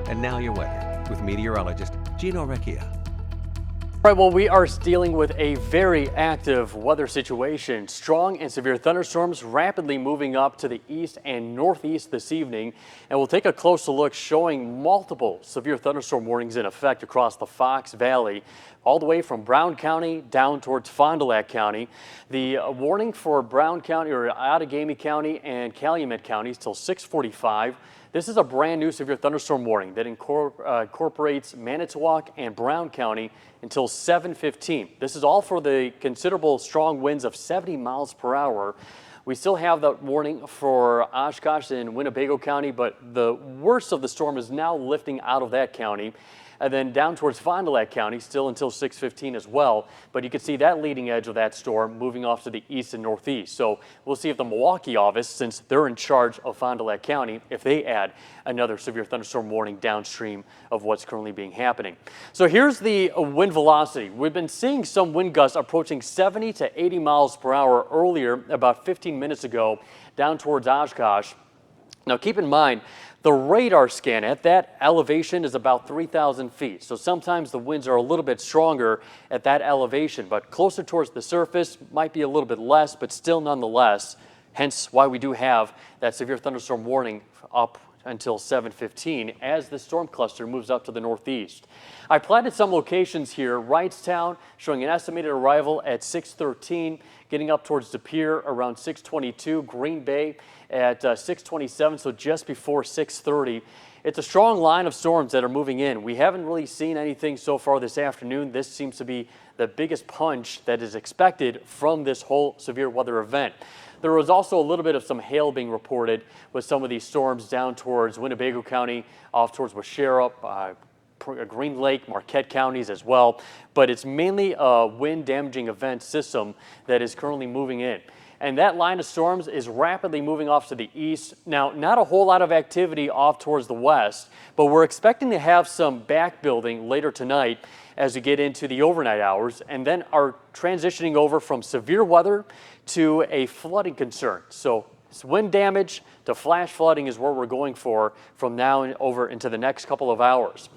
And now your weather with meteorologist Gino Recchia. Right, well, we are dealing with a very active weather situation. Strong and severe thunderstorms rapidly moving up to the east and northeast this evening. And we'll take a closer look showing multiple severe thunderstorm warnings in effect across the Fox Valley, all the way from Brown County down towards Fond du Lac County. The warning for Brown County or Outagamie County and Calumet counties till 6:45. This is a brand new severe thunderstorm warning that incorporates Manitowoc and Brown County until 7:15. This is all for the considerable strong winds of 70 miles per hour. We still have the warning for Oshkosh and Winnebago County, but the worst of the storm is now lifting out of that county. And then down towards Fond du Lac County, still until 6:15 as well. But you can see that leading edge of that storm moving off to the east and northeast. So we'll see if the Milwaukee office, since they're in charge of Fond du Lac County, if they add another severe thunderstorm warning downstream of what's currently being happening. So here's the wind velocity. We've been seeing some wind gusts approaching 70 to 80 miles per hour earlier, about 15 minutes ago, down towards Oshkosh. Now keep in mind, the radar scan at that elevation is about 3,000 feet. So sometimes the winds are a little bit stronger at that elevation, but closer towards the surface might be a little bit less, but still nonetheless, hence why we do have that severe thunderstorm warning up until 7:15 as the storm cluster moves up to the northeast. I plotted some locations here. Wrightstown showing an estimated arrival at 6:13, getting up towards De Pere around 6:22, Green Bay at 6:27, so just before 6:30. It's a strong line of storms that are moving in. We haven't really seen anything so far this afternoon. This seems to be the biggest punch that is expected from this whole severe weather event. There was also a little bit of some hail being reported with some of these storms down towards Winnebago County, off towards Waushara, Green Lake, Marquette counties as well. But it's mainly a wind damaging event system that is currently moving in. And that line of storms is rapidly moving off to the east. Now, not a whole lot of activity off towards the west, but we're expecting to have some back building later tonight as we get into the overnight hours, and then are transitioning over from severe weather to a flooding concern. So wind damage to flash flooding is where we're going for from now over into the next couple of hours.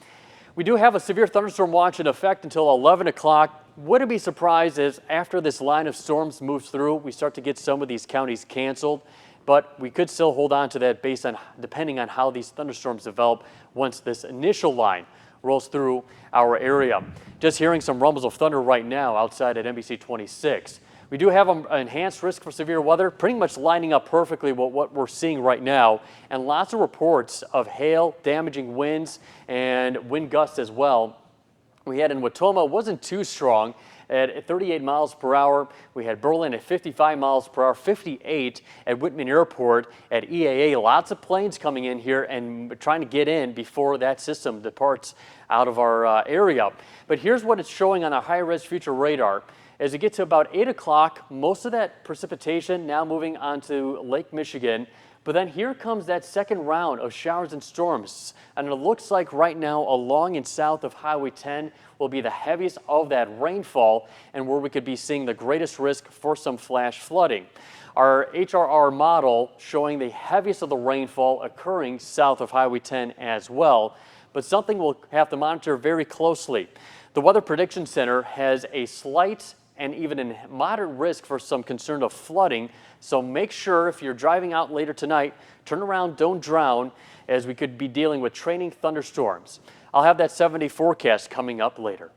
We do have a severe thunderstorm watch in effect until 11 o'clock. Wouldn't be surprised as after this line of storms moves through, we start to get some of these counties canceled, but we could still hold on to that based on depending on how these thunderstorms develop once this initial line rolls through our area. Just hearing some rumbles of thunder right now outside at NBC26. We do have an enhanced risk for severe weather, pretty much lining up perfectly with what we're seeing right now, and lots of reports of hail, damaging winds, and wind gusts as well. We had in Wautoma, wasn't too strong at 38 miles per hour. We had Berlin at 55 miles per hour, 58 at Whitman Airport at EAA. Lots of planes coming in here and trying to get in before that system departs out of our area. But here's what it's showing on a high-res future radar. As we get to about 8 o'clock, most of that precipitation now moving onto Lake Michigan. But then here comes that second round of showers and storms. And it looks like right now along and south of Highway 10 will be the heaviest of that rainfall and where we could be seeing the greatest risk for some flash flooding. Our HRR model showing the heaviest of the rainfall occurring south of Highway 10 as well. But something we'll have to monitor very closely. The Weather Prediction Center has a slight and even a moderate risk for some concern of flooding. So make sure if you're driving out later tonight, turn around, don't drown, as we could be dealing with training thunderstorms. I'll have that 7-day forecast coming up later.